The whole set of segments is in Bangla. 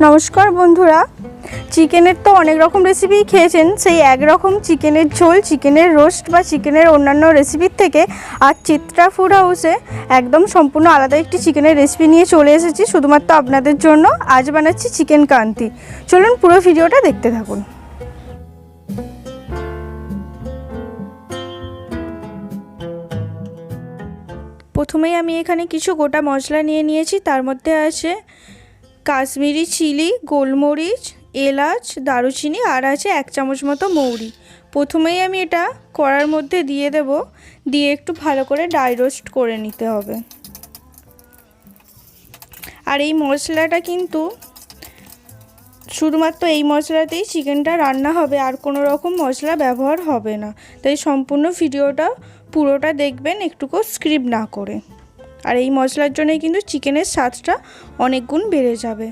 নমস্কার বন্ধুরা, চিকেনের তো অনেক রকম রেসিপি খেয়েছেন। সেই এক রকম চিকেনের ঝোল, চিকেনের রোস্ট বা চিকেনের অন্যান্য রেসিপির থেকে আজ চিত্রা ফুড হাউসে একদম সম্পূর্ণ আলাদা একটি চিকেনের রেসিপি নিয়ে চলে এসেছি শুধুমাত্র আপনাদের জন্য। আজ বানাচ্ছি চিকেন কান্তি। চলুন পুরো ভিডিওটা দেখতে থাকুন। প্রথমেই আমি এখানে কিছু গোটা মশলা নিয়ে নিয়েছি। তার মধ্যে আছে কাশ্মীরি চিলি, গোলমরিচ, এলাচ, দারুচিনি আর আছে 1 চামচ মতো মৌরি। প্রথমেই আমি এটা কড়ার মধ্যে দিয়ে দেব, দিয়ে একটু ভালো করে ড্রাই রোস্ট করে নিতে হবে। আর এই মশলাটা কিন্তু শুধুমাত্র এই মশলাতেই চিকেনটা রান্না হবে, আর কোনো রকম মশলা ব্যবহার হবে না। তাই সম্পূর্ণ ভিডিওটা পুরোটা দেখবেন, একটুকু স্কিপ না করে। আর এই মশলার জন্যই কিন্তু চিকেনের স্বাদটা অনেক গুণ বেড়ে যাবে।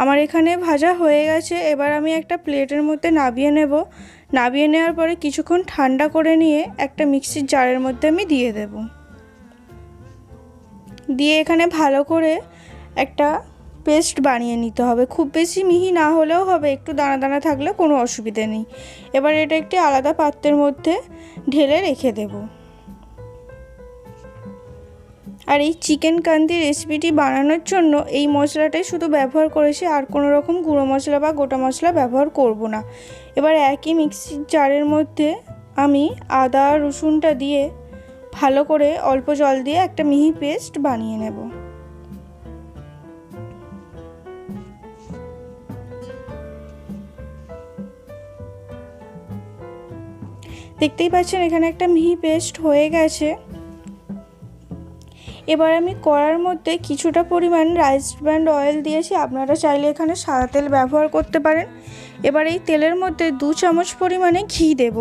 আমার এখানে ভাজা হয়ে গেছে। এবার আমি একটা প্লেটের মধ্যে নামিয়ে নেব। নামিয়ে নেওয়ার পরে কিছুক্ষণ ঠান্ডা করে নিয়ে একটা মিক্সির জারের মধ্যে আমি দিয়ে দেব। দিয়ে এখানে ভালো করে একটা পেস্ট বানিয়ে নিতে হবে। খুব বেশি মিহি না হলেও হবে, একটু দানা দানা থাকলে কোনো অসুবিধে নেই। এবার এটা একটি আলাদা পাত্রের মধ্যে ঢেলে রেখে দেব। আর এই চিকেন কান্তি রেসিপিটি বানানোর জন্য এই মশলাটাই শুধু ব্যবহার করেছি, আর কোনো রকম গুঁড়ো মশলা বা গোটা মশলা ব্যবহার করব না। এবার একই মিক্সির জারের মধ্যে আমি আদা রসুনটা দিয়ে ভালো করে অল্প জল দিয়ে একটা মিহি পেস্ট বানিয়ে নেব। দেখতেই পাচ্ছেন এখানে একটা মিহি পেস্ট হয়ে গেছে। এবার আমি কড়ার মধ্যে কিছুটা পরিমাণ রাইস ব্র্যান্ড অয়েল দিয়েছি, আপনারা চাইলে এখানে সাদা তেল ব্যবহার করতে পারেন। এবার এই তেলের মধ্যে 2 চামচ পরিমাণে ঘি দেব।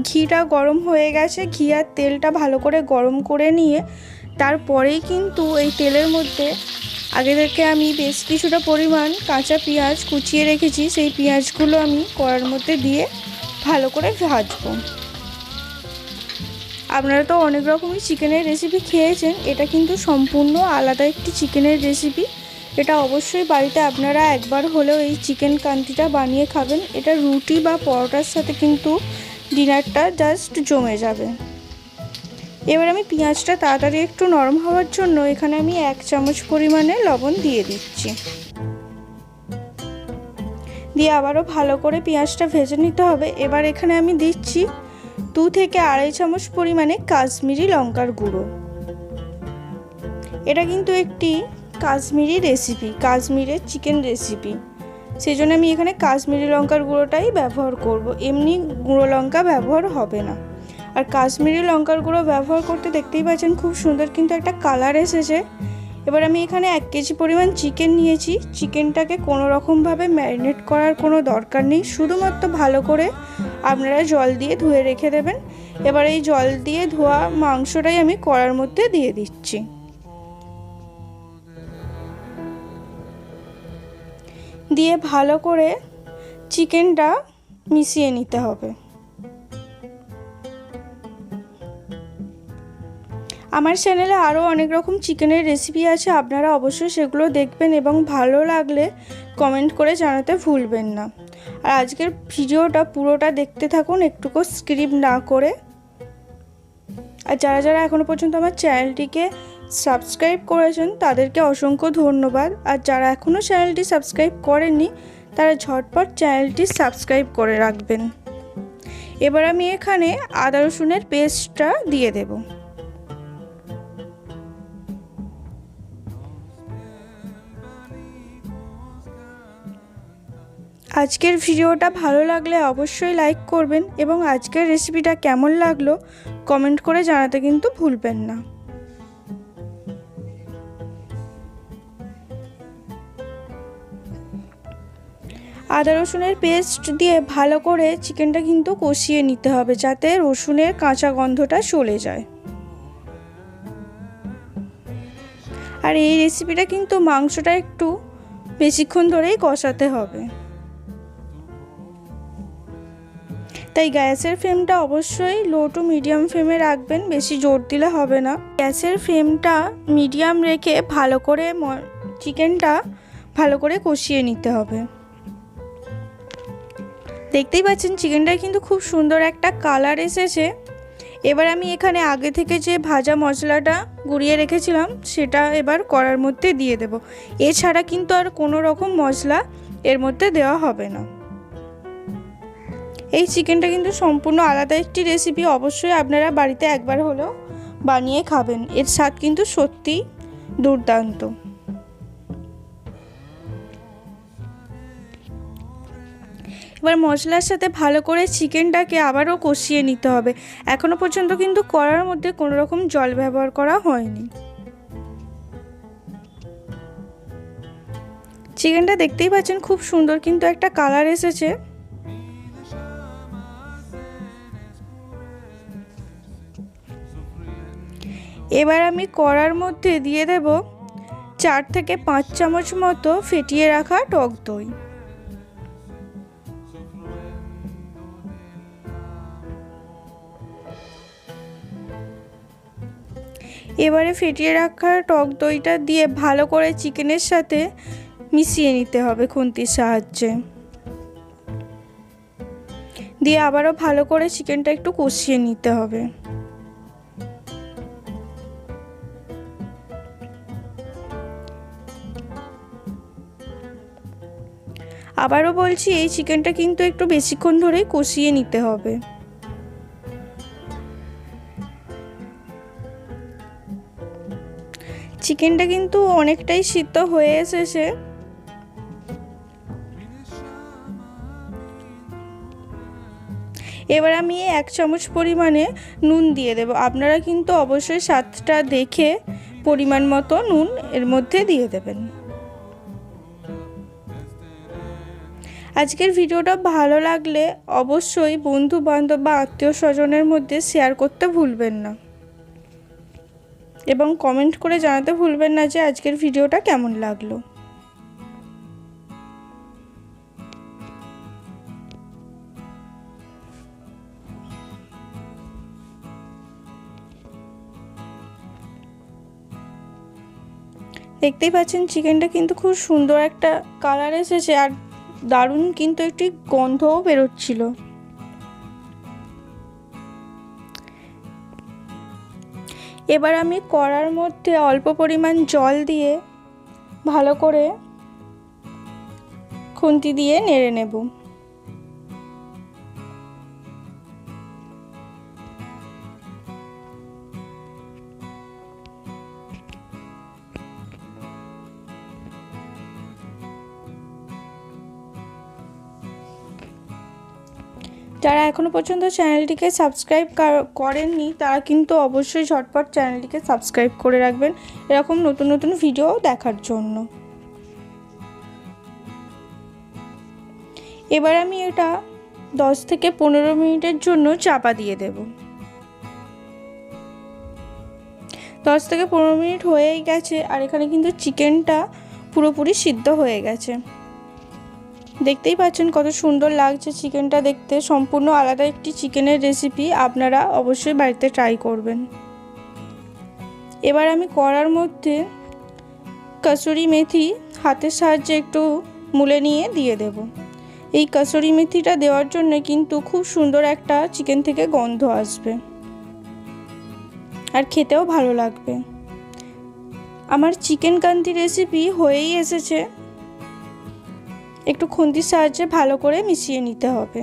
ঘিটা গরম হয়ে গেছে। ঘি আর তেলটা ভালো করে গরম করে নিয়ে তারপরেই কিন্তু এই তেলের মধ্যে আগে থেকে আমি বেশ কিছুটা পরিমাণ কাঁচা পেঁয়াজ কুচিয়ে রেখেছি, সেই পেঁয়াজগুলো আমি কড়ার মধ্যে দিয়ে ভালো করে ভাজবো। আপনারা তো অনেক রকমই চিকেনের রেসিপি খেয়েছেন, এটা কিন্তু সম্পূর্ণ আলাদা একটি চিকেনের রেসিপি। এটা অবশ্যই বাড়িতে আপনারা একবার হলেও এই চিকেন কান্তিটা বানিয়ে খাবেন। এটা রুটি বা পরোটার সাথে কিন্তু ডিনারটা জাস্ট জমে যাবে। এবার আমি পেঁয়াজটা তাড়াতাড়ি একটু নরম হওয়ার জন্য এখানে আমি 1 চামচ পরিমাণে লবণ দিয়ে দিচ্ছি। দিয়ে আবারও ভালো করে পেঁয়াজটা ভেজে নিতে হবে। এবার এখানে আমি দিচ্ছি 2 থেকে 2.5 চামচ পরিমাণে কাশ্মীরি লঙ্কার গুঁড়ো। এটা কিন্তু একটি কাশ্মীরি রেসিপি, কাশ্মীরের চিকেন রেসিপি, সেই জন্য আমি এখানে কাশ্মীরি লঙ্কার গুঁড়োটাই ব্যবহার করব। এমনি গুঁড়ো লঙ্কা ব্যবহার হবে না। আর কাশ্মীরি লঙ্কার গুঁড়ো ব্যবহার করতে দেখতেই পাচ্ছেন খুব সুন্দর কিন্তু একটা কালার এসেছে। এবার আমি এখানে 1 কেজি পরিমাণ চিকেন নিয়েছি। চিকেনটাকে কোনো রকমভাবে ম্যারিনেট করার কোনো দরকার নেই, শুধুমাত্র ভালো করে আপনারা জল দিয়ে ধুয়ে রেখে দেবেন। এবার এই জল দিয়ে ধোয়া মাংসটাই আমি কড়ার মধ্যে দিয়ে দিচ্ছি। দিয়ে ভালো করে চিকেনটা মিশিয়ে নিতে হবে। আমার চ্যানেলে আরও অনেক রকম চিকেনের রেসিপি আছে, আপনারা অবশ্যই সেগুলো দেখবেন এবং ভালো লাগলে কমেন্ট করে জানাতে ভুলবেন না। আর আজকের ভিডিওটা পুরোটা দেখতে থাকুন, একটুকু স্কিপ না করে। আর যারা যারা এখনও পর্যন্ত আমার চ্যানেলটিকে সাবস্ক্রাইব করেছেন তাদেরকে অসংখ্য ধন্যবাদ। আর যারা এখনও চ্যানেলটি সাবস্ক্রাইব করেননি তারা ঝটপট চ্যানেলটি সাবস্ক্রাইব করে রাখবেন। এবার আমি এখানে আদা রসুনের পেস্টটা দিয়ে দেব। আজকের ভিডিওটা ভালো লাগলে অবশ্যই লাইক করবেন এবং আজকের রেসিপিটা কেমন লাগলো কমেন্ট করে জানাতে কিন্তু ভুলবেন না। আদা রসুনের পেস্ট দিয়ে ভালো করে চিকেনটা কিন্তু কষিয়ে নিতে হবে, যাতে রসুনের কাঁচা গন্ধটা চলে যায়। আর এই রেসিপিটা কিন্তু মাংসটা একটু বেশিক্ষণ ধরেই কষাতে হবে। তাই গ্যাসের ফ্লেমটা অবশ্যই লো টু মিডিয়াম ফ্লেমে রাখবেন, বেশি জোর দিলে হবে না। গ্যাসের ফ্লেমটা মিডিয়াম রেখে ভালো করে চিকেনটা ভালো করে কষিয়ে নিতে হবে। দেখতেই পাচ্ছেন চিকেনটা কিন্তু খুব সুন্দর একটা কালার এসেছে। এবার আমি এখানে আগে থেকে যে ভাজা মশলাটা গুঁড়িয়ে রেখেছিলাম সেটা এবার কড়ার মধ্যে দিয়ে দেব। এছাড়া কিন্তু আর কোনো রকম মশলা এর মধ্যে দেওয়া হবে না। এই চিকেনটা কিন্তু সম্পূর্ণ আলাদা একটি রেসিপি, অবশ্যই আপনারা বাড়িতে একবার হলেও বানিয়ে খাবেন। এর স্বাদ কিন্তু সত্যিই দুর্দান্ত। এবার মশলার সাথে ভালো করে চিকেনটাকে আবারও কষিয়ে নিতে হবে। এখনো পর্যন্ত কিন্তু কড়ার মধ্যে কোনো রকম জল ব্যবহার করা হয়নি। চিকেনটা দেখতেই পাচ্ছেন খুব সুন্দর কিন্তু একটা কালার এসেছে। এবার আমি কড়ার মধ্যে দিয়ে দেব 4 থেকে 5 চামচ মতো ফেটিয়ে রাখা টক দই। এবারে ফেটিয়ে রাখা টক দইটা দিয়ে ভালো করে চিকেনের সাথে মিশিয়ে নিতে হবে খুন্তির সাহায্যে। দিয়ে আবারও ভালো করে চিকেনটা একটু কষিয়ে নিতে হবে। আবারও বলছি, এই চিকেনটা কিন্তু একটু বেশিক্ষণ ধরেই কষিয়ে নিতে হবে। চিকেনটা কিন্তু অনেকটাই সিদ্ধ হয়ে এসেছে। এবার আমি 1 চামচ পরিমাণে নুন দিয়ে দেব। আপনারা কিন্তু অবশ্যই স্বাদটা দেখে পরিমাণ মতো নুন এর মধ্যে দিয়ে দেবেন। আজকের ভিডিওটা ভালো লাগলে অবশ্যই বন্ধু বান্ধব বা আত্মীয় স্বজনের মধ্যে শেয়ার করতে ভুলবেন না এবং কমেন্ট করে জানাতে ভুলবেন না যে আজকের ভিডিওটা কেমন লাগলো। দেখতেই পাচ্ছেন চিকেনটা কিন্তু খুব সুন্দর একটা কালার এসেছে আর দারুণ কিন্তু একটি গন্ধও বেরোচ্ছিল। এবার আমি কড়ার মধ্যে অল্প পরিমাণ জল দিয়ে ভালো করে খুন্তি দিয়ে নেড়ে নেব। যারা এখনও পর্যন্ত চ্যানেলটিকে সাবস্ক্রাইব করেননি তারা কিন্তু অবশ্যই ঝটপট চ্যানেলটিকে সাবস্ক্রাইব করে রাখবেন এরকম নতুন নতুন ভিডিও দেখার জন্য। এবার আমি এটা 10 থেকে 15 মিনিটের জন্য চাপা দিয়ে দেব। 10 থেকে 15 মিনিট হয়েই গেছে আর এখানে কিন্তু চিকেনটা পুরোপুরি সিদ্ধ হয়ে গেছে। দেখতেই পাচ্ছেন কত সুন্দর লাগছে চিকেনটা দেখতে। সম্পূর্ণ আলাদা একটি চিকেনের রেসিপি, আপনারা অবশ্যই বাড়িতে ট্রাই করবেন। এবার আমি কড়ার মধ্যে কসুরি মেথি হাতের সাহায্যে একটু মুলে নিয়ে দিয়ে দেব। এই কসুরি মেথিটা দেওয়ার জন্য কিন্তু খুব সুন্দর একটা চিকেন থেকে গন্ধ আসবে আর খেতেও ভালো লাগবে। আমার চিকেন কান্তি রেসিপি হয়েই এসেছে। একটু খুন্তির সাহায্যে ভালো করে মিশিয়ে নিতে হবে।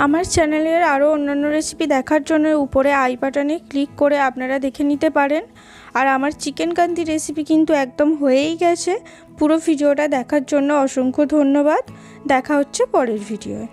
আমার চ্যানেলের আরও অন্যান্য রেসিপি দেখার জন্য উপরে আই বাটনে ক্লিক করে আপনারা দেখে নিতে পারেন। আর আমার চিকেন কান্তি রেসিপি কিন্তু একদম হয়েই গেছে। পুরো ভিডিওটা দেখার জন্য অসংখ্য ধন্যবাদ। দেখা হচ্ছে পরের ভিডিওয়।